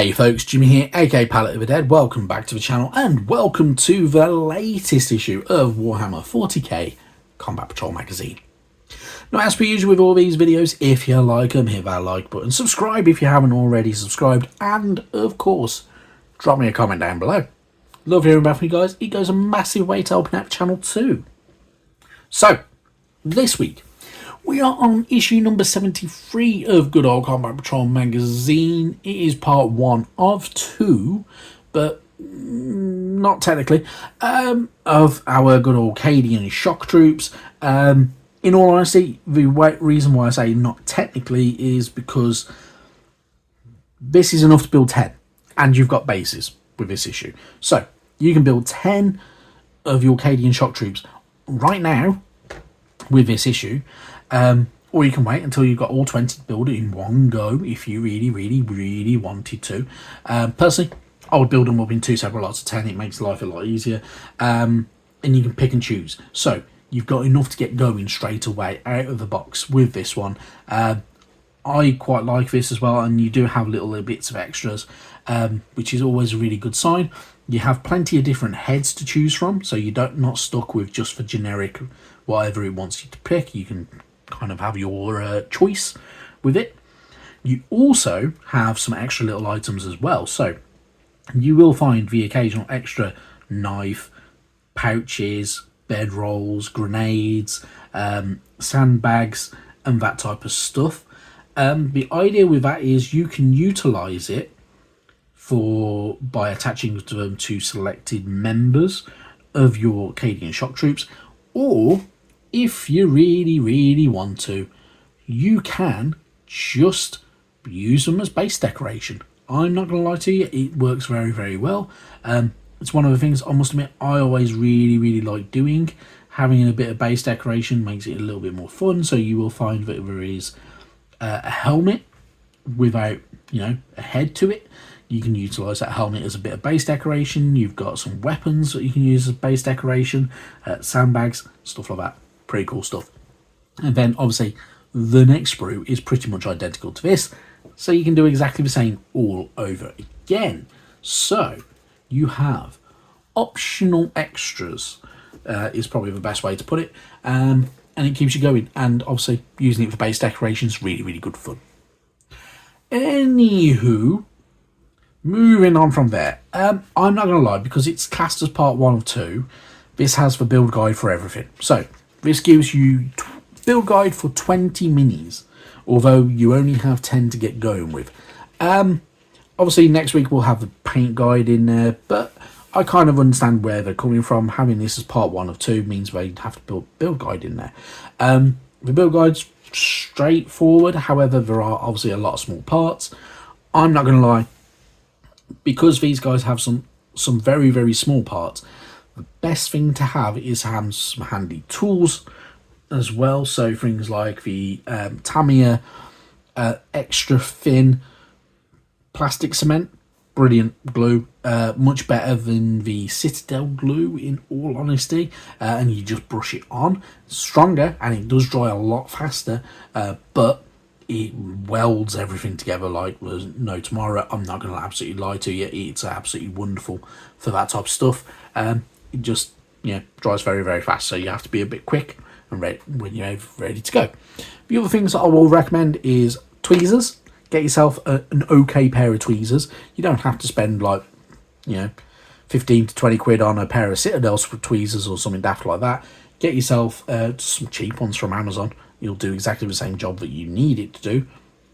Hey folks, Jimmy here, aka Palette of the Dead. Welcome back to the channel and welcome to the latest issue of Warhammer 40k Combat Patrol magazine. Now, as per usual with all these videos, if you like them, hit that like button, subscribe if you haven't already subscribed, and of course, drop me a comment down below. Love hearing back from you guys. It goes a massive way to helping out the channel too. So, this week, we are on issue number 73 of Good Old Combat Patrol magazine. It is part 1 of 2, but not technically, of our good old Cadian shock troops. In all honesty, the reason why I say not technically is because this is enough to build 10, and you've got bases with this issue. So, you can build 10 of your Cadian shock troops right now with this issue. Or you can wait until you've got all 20 to build it in one go if you really wanted to. Personally, I would build them up in 2 separate lots of 10. It makes life a lot easier. And you can pick and choose. So you've got enough to get going straight away out of the box with this one. I quite like this as well, and you do have little bits of extras, which is always a really good sign. You have plenty of different heads to choose from, so you're not stuck with just the generic whatever it wants you to pick. You can kind of have your choice with it. You also have some extra little items as well, so you will find the occasional extra knife, pouches, bed rolls, grenades, sandbags, and that type of stuff. The idea with that is you can utilize it by attaching them to selected members of your Cadian shock troops, or if you really want to, you can just use them as base decoration. I'm not going to lie to you, it works very well. It's one of the things, I must admit, I always really like doing. Having a bit of base decoration makes it a little bit more fun, so you will find that there is a helmet without, a head to it. You can utilise that helmet as a bit of base decoration. You've got some weapons that you can use as base decoration, sandbags, stuff like that. Pretty cool stuff. And then obviously the next sprue is pretty much identical to this, so you can do exactly the same all over again. So you have optional extras, is probably the best way to put it, and it keeps you going, and obviously using it for base decoration is really good fun. Anywho, moving on from there, I'm not going to lie, because it's classed as part 1 of 2, this has the build guide for everything. So this gives you build guide for 20 minis, although you only have 10 to get going with. Obviously next week we'll have the paint guide in there, but I kind of understand where they're coming from. Having this as part 1 of 2 means they have to build guide in there. The build guide's straightforward, however there are obviously a lot of small parts. I'm not going to lie, because these guys have some very small parts, the best thing to have is have some handy tools as well. So things like the Tamiya extra thin plastic cement, brilliant glue, much better than the Citadel glue in all honesty, and you just brush it on. Stronger, and it does dry a lot faster, but it welds everything together like there's no tomorrow. I'm not going to absolutely lie to you, it's absolutely wonderful for that type of stuff. It just dries very fast, so you have to be a bit quick and ready when you're ready to go. The other things that I will recommend is tweezers. Get yourself an okay pair of tweezers. You don't have to spend like 15 to 20 quid on a pair of Citadel tweezers or something daft like that. Get yourself some cheap ones from Amazon. You'll do exactly the same job that you need it to do.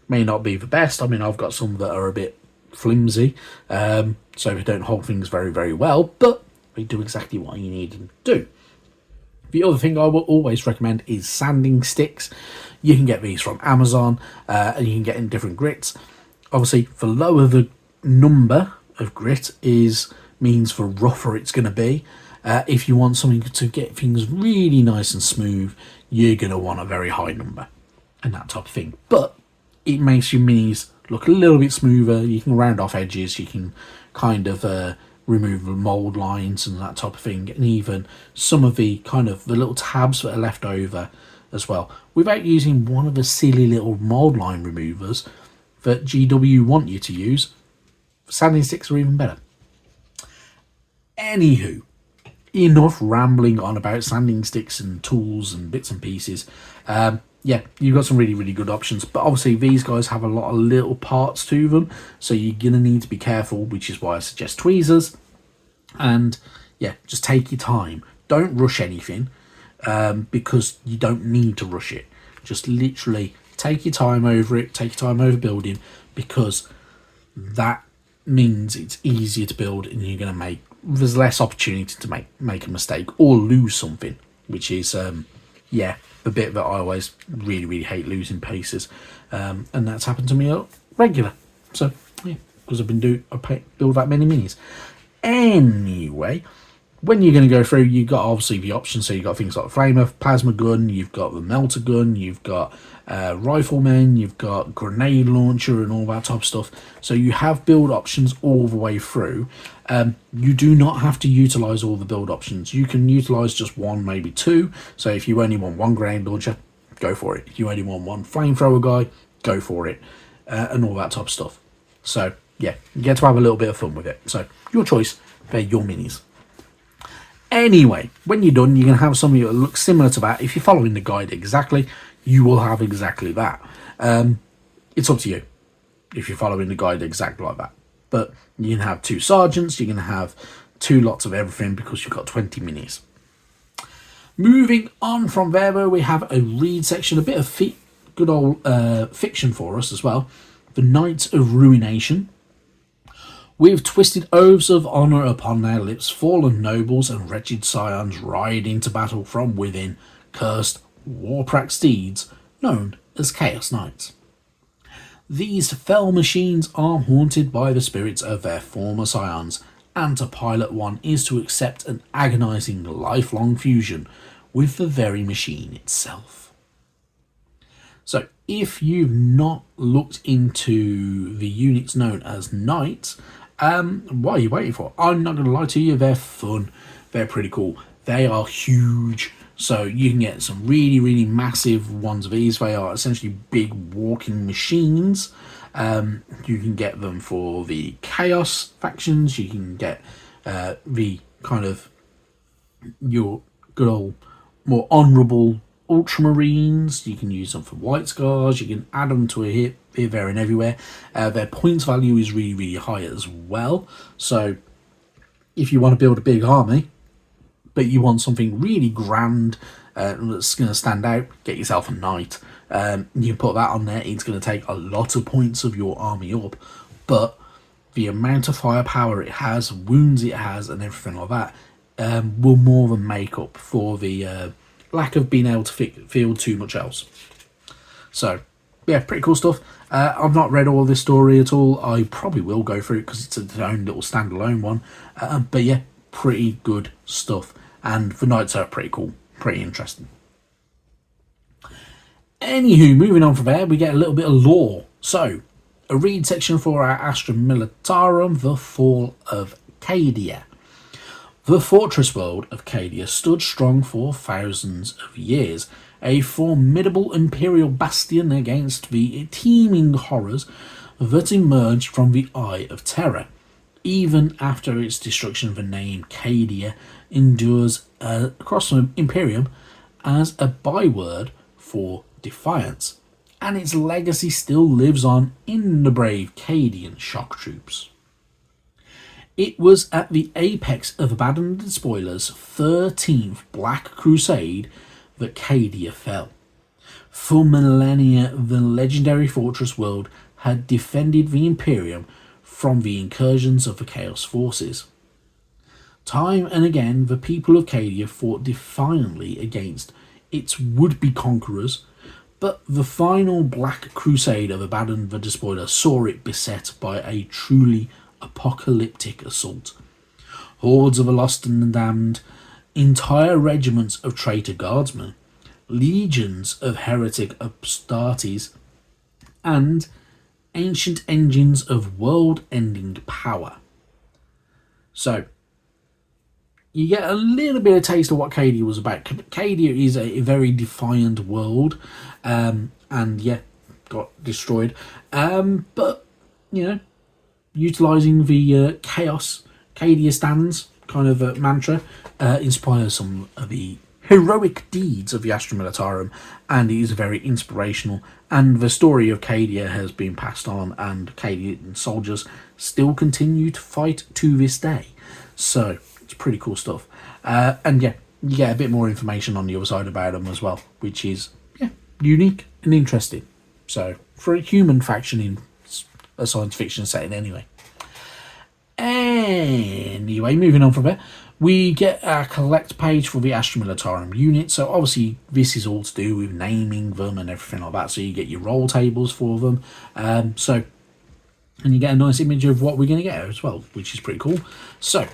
May not be the best. I mean, I've got some that are a bit flimsy, so they don't hold things very well, but they do exactly what you need them to do. The other thing I will always recommend is sanding sticks. You can get these from Amazon, and you can get in different grits. Obviously, the lower the number of grit means the rougher it's going to be. If you want something to get things really nice and smooth, you're going to want a very high number and that type of thing. But it makes your minis look a little bit smoother. You can round off edges, you can kind of remove the mold lines and that type of thing, and even some of the the little tabs that are left over as well, without using one of the silly little mold line removers that GW want you to use. Sanding sticks are even better. Anywho, enough rambling on about sanding sticks and tools and bits and pieces. Yeah, you've got some really, really good options, but obviously these guys have a lot of little parts to them, so you're going to need to be careful, which is why I suggest tweezers. And yeah, just take your time. Don't rush anything, because you don't need to rush it. Just literally take your time over it, take your time over building, because that means it's easier to build and you're going to there's less opportunity to make a mistake or lose something, which is yeah, the bit that I always really, really hate, losing pieces, and that's happened to me regular. So yeah, because I build that many minis. Anyway, when you're going to go through, you've got obviously the options. So you've got things like flamer, plasma gun, you've got the melter gun, you've got riflemen, you've got grenade launcher and all that type of stuff. So you have build options all the way through. You do not have to utilize all the build options. You can utilize just one, maybe two. So if you only want one grenade launcher, go for it. If you only want one flamethrower guy, go for it, and all that type of stuff. So yeah, you get to have a little bit of fun with it. So your choice, they're your minis. Anyway, when you're done, you're going to have something that looks similar to that. If you're following the guide exactly, you will have exactly that. It's up to you if you're following the guide exactly like that. But you can have 2 sergeants, you're going to have 2 lots of everything because you've got 20 minis. Moving on from there, where we have a read section, a bit of good old fiction for us as well. The Knights of Ruination. With twisted oaths of honour upon their lips, fallen nobles and wretched scions ride into battle from within cursed, war-pracked steeds known as Chaos Knights. These fell machines are haunted by the spirits of their former scions, and to pilot one is to accept an agonising lifelong fusion with the very machine itself. So, if you've not looked into the units known as Knights, what are you waiting for? I'm not going to lie to you, they're fun, they're pretty cool, they are huge, so you can get some really, really massive ones of these. They are essentially big walking machines. You can get them for the Chaos factions, you can get the kind of your good old more honourable Ultramarines, you can use them for White Scars, you can add them to a hit here, there and everywhere. Their points value is really, really high as well, so if you want to build a big army but you want something really grand that's going to stand out, get yourself a Knight. You put that on there, it's going to take a lot of points of your army up, but the amount of firepower it has, wounds it has and everything like that will more than make up for the lack of being able to field too much else. So yeah, pretty cool stuff. I've not read all this story at all. I probably will go through it because it's its own little standalone one, but yeah, pretty good stuff, and the Knights are pretty cool, pretty interesting. Anywho, moving on from there, we get a little bit of lore. So a read section for our Astra Militarum, the Fall of Cadia. The fortress world of Cadia stood strong for thousands of years, a formidable imperial bastion against the teeming horrors that emerged from the Eye of Terror. Even after its destruction, the name Cadia endures across the Imperium as a byword for defiance, and its legacy still lives on in the brave Cadian shock troops. It was at the apex of Abandoned Spoiler's 13th Black Crusade that Cadia fell. For millennia, the legendary fortress world had defended the Imperium from the incursions of the Chaos forces. Time and again, the people of Cadia fought defiantly against its would-be conquerors, but the final Black Crusade of Abandon the Despoiler saw it beset by a truly apocalyptic assault. Hordes of the lost and damned, entire regiments of traitor guardsmen, legions of heretic upstarties, and ancient engines of world-ending power. So, you get a little bit of taste of what Cadia was about. Cadia is a very defiant world, and yeah, got destroyed. But, you know, utilising the chaos Cadia stands kind of mantra, inspires some of the heroic deeds of the Astra Militarum, and it is very inspirational. And the story of Cadia has been passed on, and Cadian soldiers still continue to fight to this day. So it's pretty cool stuff. And yeah, you get a bit more information on the other side about them as well, which is unique and interesting. So for a human faction in a science fiction setting, anyway. Anyway, moving on from there, we get a collect page for the Astra Militarum unit. So obviously this is all to do with naming them and everything like that. So you get your roll tables for them. And you get a nice image of what we're going to get as well, which is pretty cool. So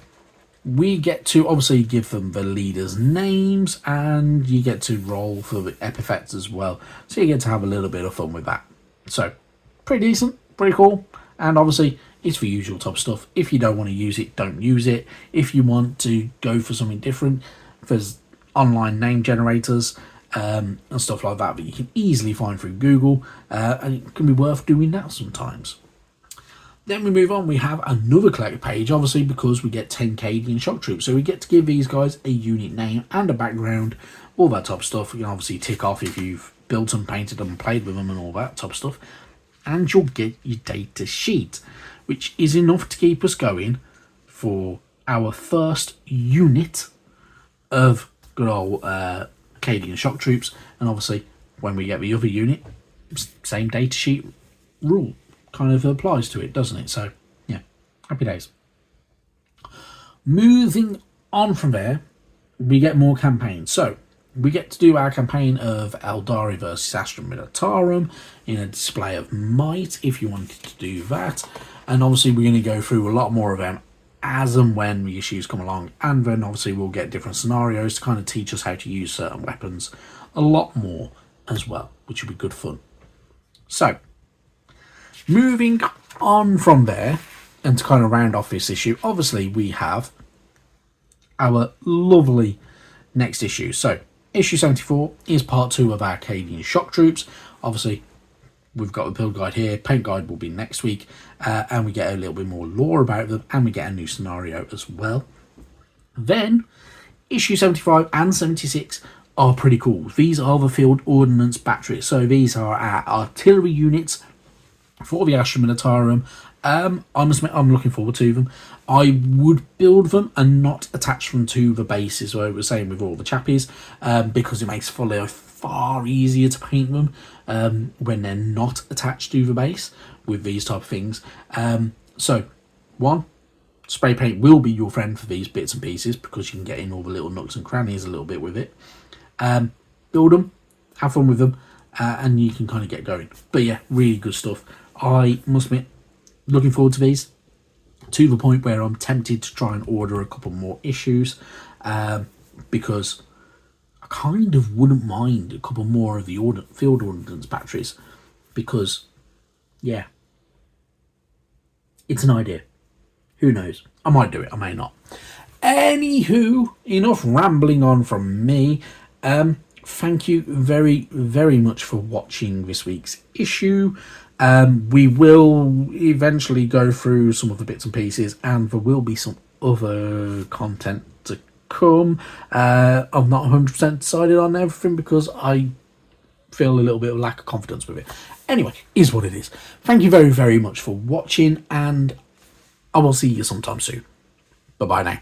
we get to obviously give them the leaders' names, and you get to roll for the epithets as well. So you get to have a little bit of fun with that. So pretty decent, pretty cool. And obviously it's the usual top stuff. If you don't want to use it, don't use it. If you want to go for something different, there's online name generators and stuff like that you can easily find through Google, and it can be worth doing that sometimes. Then we move on, we have another collect page, obviously because we get 10 Cadian shock troops. So we get to give these guys a unit name and a background, all that top stuff. You can obviously tick off if you've built them, painted them, played with them and all that top stuff. And you'll get your data sheet, which is enough to keep us going for our first unit of good old Cadian shock troops. And obviously when we get the other unit, same data sheet rule kind of applies to it, doesn't it? So yeah, happy days. Moving on from there, we get more campaigns. So we get to do our campaign of Eldari versus Astra Militarum in a display of might, if you wanted to do that. And obviously we're going to go through a lot more of them as and when the issues come along, and then obviously we'll get different scenarios to kind of teach us how to use certain weapons a lot more as well, which will be good fun. So moving on from there, and to kind of round off this issue, obviously we have our lovely next issue. So issue 74 is part 2 of our Cadian shock troops. Obviously we've got the build guide here, paint guide will be next week, and we get a little bit more lore about them, and we get a new scenario as well. Then issue 75 and 76 are pretty cool. These are the field ordnance batteries. So these are our artillery units for the Astra Militarum. I must admit, I'm looking forward to them. I would build them and not attach them to the bases, what I was saying with all the chappies, because it makes it far easier to paint them when they're not attached to the base with these type of things. So one, spray paint will be your friend for these bits and pieces, because you can get in all the little nooks and crannies a little bit with it. Build them, have fun with them, and you can kind of get going. But yeah, really good stuff. I must admit, looking forward to these, to the point where I'm tempted to try and order a couple more issues, because I kind of wouldn't mind a couple more of the field ordnance batteries, because yeah, it's an idea. Who knows? I might do it, I may not. Anywho, enough rambling on from me. Thank you very, very much for watching this week's issue. We will eventually go through some of the bits and pieces, and there will be some other content to come. I'm not 100% decided on everything, because I feel a little bit of lack of confidence with it. Anyway, is what it is. Thank you very, very much for watching, and I will see you sometime soon. Bye-bye now.